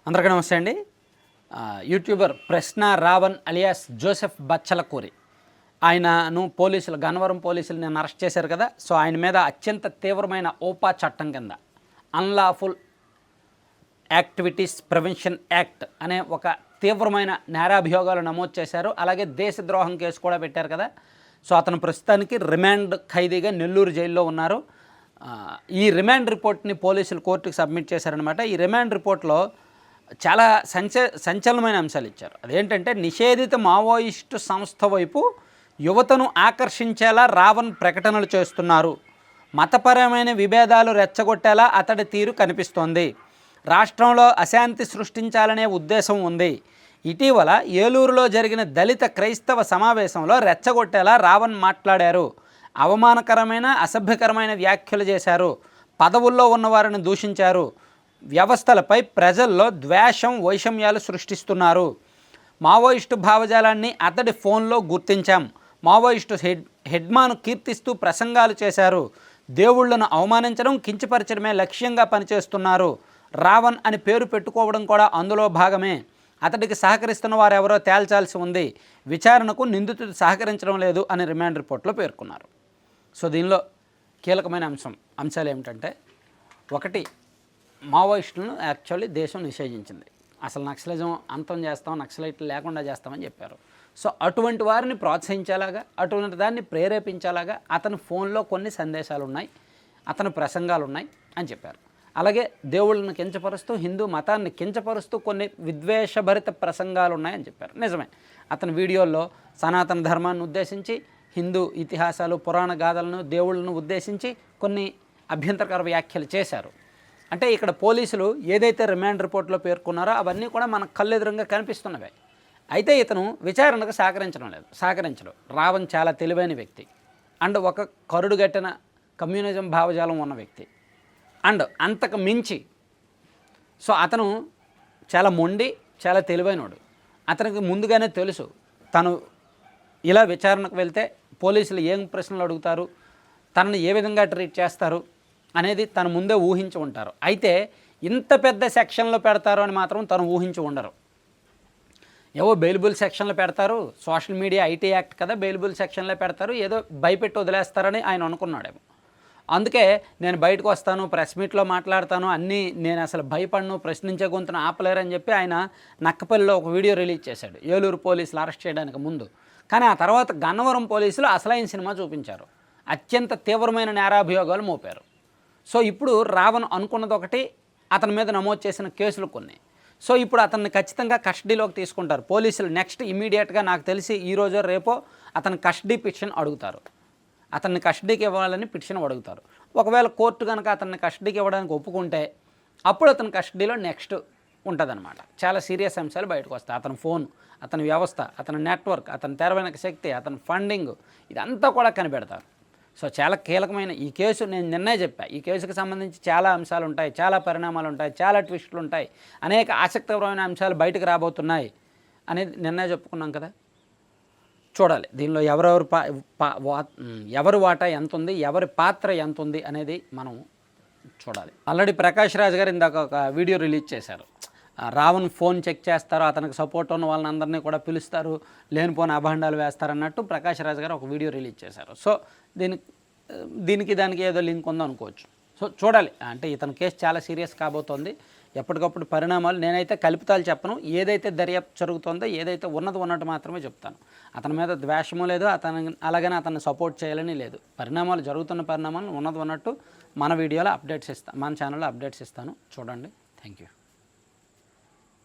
అందరికీ నమస్తే అండి. యూట్యూబర్ ప్రశ్న రావణ్ అలియాస్ జోసెఫ్ బచ్చలకూరి ఆయనను పోలీసులు గన్నవరం పోలీసులు నిన్న అరెస్ట్ చేశారు కదా. సో ఆయన మీద అత్యంత తీవ్రమైన ఓపా చట్టం కింద అన్లాఫుల్ యాక్టివిటీస్ ప్రివెన్షన్ యాక్ట్ అనే ఒక తీవ్రమైన నేరాభియోగాలు నమోదు చేశారు. అలాగే దేశద్రోహం కేసు కూడా పెట్టారు కదా. సో అతను ప్రస్తుతానికి రిమాండ్ ఖైదీగా నెల్లూరు జైల్లో ఉన్నారు. ఈ రిమాండ్ రిపోర్ట్ని పోలీసులు కోర్టుకు సబ్మిట్ చేశారనమాట. ఈ రిమాండ్ రిపోర్ట్లో చాలా సంచలనమైన అంశాలు ఇచ్చారు. అదేంటంటే నిషేధిత మావోయిస్టు సంస్థ వైపు యువతను ఆకర్షించేలా రావణ్ ప్రకటనలు చేస్తున్నారు. మతపరమైన విభేదాలు రెచ్చగొట్టేలా అతడి తీరు కనిపిస్తోంది. రాష్ట్రంలో అశాంతి సృష్టించాలనే ఉద్దేశం ఉంది. ఇటీవల ఏలూరులో జరిగిన దళిత క్రైస్తవ సమావేశంలో రెచ్చగొట్టేలా రావణ్ మాట్లాడారు. అవమానకరమైన అసభ్యకరమైన వ్యాఖ్యలు చేశారు. పదవుల్లో ఉన్నవారిని దూషించారు. వ్యవస్థలపై ప్రజల్లో ద్వేషం వైషమ్యాలు సృష్టిస్తున్నారు. మావోయిస్టు భావజాలాన్ని అతడి ఫోన్లో గుర్తించాం. మావోయిస్టు హెడ్మాను కీర్తిస్తూ ప్రసంగాలు చేశారు. దేవుళ్లను అవమానించడం కించపరచడమే లక్ష్యంగా పనిచేస్తున్నారు. రావణ్ అని పేరు పెట్టుకోవడం కూడా అందులో భాగమే. అతడికి సహకరిస్తున్న వారెవరో తేల్చాల్సి ఉంది. విచారణకు నిందితుడు సహకరించడం లేదు అని రిమాండ్ రిపోర్ట్లో పేర్కొన్నారు. సో దీనిలో కీలకమైన అంశాలు ఏమిటంటే, ఒకటి, మావోయిస్టులను యాక్చువల్లీ దేశం నిషేధించింది. అసలు నక్సలిజం అంతం చేస్తాం, నక్సలైట్లు లేకుండా చేస్తామని చెప్పారు. సో అటువంటి వారిని ప్రోత్సహించేలాగా, అటువంటి దాన్ని ప్రేరేపించేలాగా అతని ఫోన్లో కొన్ని సందేశాలు ఉన్నాయి, అతని ప్రసంగాలు ఉన్నాయి అని చెప్పారు. అలాగే దేవుళ్ళను కించపరుస్తూ, హిందూ మతాన్ని కించపరుస్తూ కొన్ని విద్వేషభరిత ప్రసంగాలు ఉన్నాయని చెప్పారు. నిజమే, అతని వీడియోల్లో సనాతన ధర్మాన్ని ఉద్దేశించి, హిందూ ఇతిహాసాలు, పురాణ గాథలను, దేవుళ్ళను ఉద్దేశించి కొన్ని అభ్యంతరకర వ్యాఖ్యలు చేశారు. అంటే ఇక్కడ పోలీసులు ఏదైతే రిమాండ్ రిపోర్ట్లో పేర్కొన్నారో అవన్నీ కూడా మనకు కళ్ళెదురుగా కనిపిస్తున్నవే. అయితే ఇతను విచారణకు సహకరించడు. రావణ్ చాలా తెలివైన వ్యక్తి అండ్ ఒక కరుడుగట్టిన కమ్యూనిజం భావజాలం ఉన్న వ్యక్తి అండ్ అంతకు మించి సో అతను చాలా మొండి, చాలా తెలివైనడు. అతనికి ముందుగానే తెలుసు తను ఇలా విచారణకు వెళ్తే పోలీసులు ఏం ప్రశ్నలు అడుగుతారు, తనని ఏ విధంగా ట్రీట్ చేస్తారు అనేది తను ముందే ఊహించి ఉంటారు. అయితే ఇంత పెద్ద సెక్షన్లో పెడతారు అని మాత్రం తను ఊహించి ఉండరు. ఏవో బెయిలబుల్ సెక్షన్లో పెడతారు, సోషల్ మీడియా ఐటీ యాక్ట్ కదా, బెయిలబుల్ సెక్షన్లో పెడతారు, ఏదో భయపెట్టి వదిలేస్తారని ఆయన అనుకున్నాడేమో. అందుకే నేను బయటకు వస్తాను, ప్రెస్ మీట్లో మాట్లాడతాను, అన్నీ నేను అసలు భయపడను, ప్రశ్నించే గొంతును ఆపలేరని చెప్పి ఆయన నక్కపల్లిలో ఒక వీడియో రిలీజ్ చేశాడు ఏలూరు పోలీసులు అరెస్ట్ చేయడానికి ముందు. కానీ ఆ తర్వాత గన్నవరం పోలీసులు అసలైన సినిమా చూపించారు. అత్యంత తీవ్రమైన నేరాభియోగాలు మోపారు. సో ఇప్పుడు రావణ్ అనుకున్నది ఒకటి, అతని మీద నమోదు చేసిన కేసులు కొన్ని. సో ఇప్పుడు అతన్ని ఖచ్చితంగా కస్టడీలోకి తీసుకుంటారు పోలీసులు. నెక్స్ట్ ఇమీడియట్గా నాకు తెలిసి ఈరోజో రేపో అతని కస్టడీ పిటిషన్ అడుగుతారు. అతన్ని కస్టడీకి ఇవ్వాలని పిటిషన్ అడుగుతారు. ఒకవేళ కోర్టు కనుక అతన్ని కస్టడీకి ఇవ్వడానికి ఒప్పుకుంటే అప్పుడు అతని కస్టడీలో నెక్స్ట్ ఉంటుందన్నమాట. చాలా సీరియస్ అంశాలు బయటకు వస్తాయి. అతని ఫోన్, అతని వ్యవస్థ, అతని నెట్వర్క్, అతని తెర వెనక శక్తి, అతని ఫండింగ్, ఇదంతా కూడా కనిపెడతారు. సో చాలా కీలకమైన ఈ కేసు. నేను నిన్నే చెప్పా, ఈ కేసుకు సంబంధించి చాలా అంశాలు ఉంటాయి, చాలా పరిణామాలు ఉంటాయి, చాలా ట్విస్టులు ఉంటాయి, అనేక ఆసక్తికరమైన అంశాలు బయటకు రాబోతున్నాయి అనేది నిన్నే చెప్పుకున్నాం కదా. చూడాలి దీనిలో ఎవరి వాటా ఎంత ఉంది, ఎవరి పాత్ర ఎంత ఉంది అనేది మనం చూడాలి. ఆల్రెడీ ప్రకాష్ రాజ్ గారు ఇందాక ఒక వీడియో రిలీజ్ చేశారు. రావణ్ ఫోన్ చెక్ చేస్తారు, అతనికి సపోర్ట్ ఉన్న వాళ్ళందరినీ కూడా పిలుస్తారు, లేనిపోని అభాండాలు వేస్తారన్నట్టు ప్రకాష్ రాజ్ గారు ఒక వీడియో రిలీజ్ చేశారు. సో దానికి ఏదో లింక్ ఉందో అనుకోవచ్చు. సో చూడాలి. అంటే ఇతని కేసు చాలా సీరియస్ కాబోతోంది. ఎప్పటికప్పుడు పరిణామాలు నేనైతే కల్పితాలు చెప్పను. ఏదైతే దర్యాప్తు జరుగుతుందో, ఏదైతే ఉన్నట్టు మాత్రమే చెప్తాను. అతని మీద ద్వేషము లేదు, అలాగనే అతన్ని సపోర్ట్ చేయాలని లేదు. జరుగుతున్న పరిణామాలు ఉన్నట్టు మన వీడియోలో అప్డేట్స్ ఇస్తాను, మన ఛానల్లో అప్డేట్స్ ఇస్తాను. చూడండి. Thank you.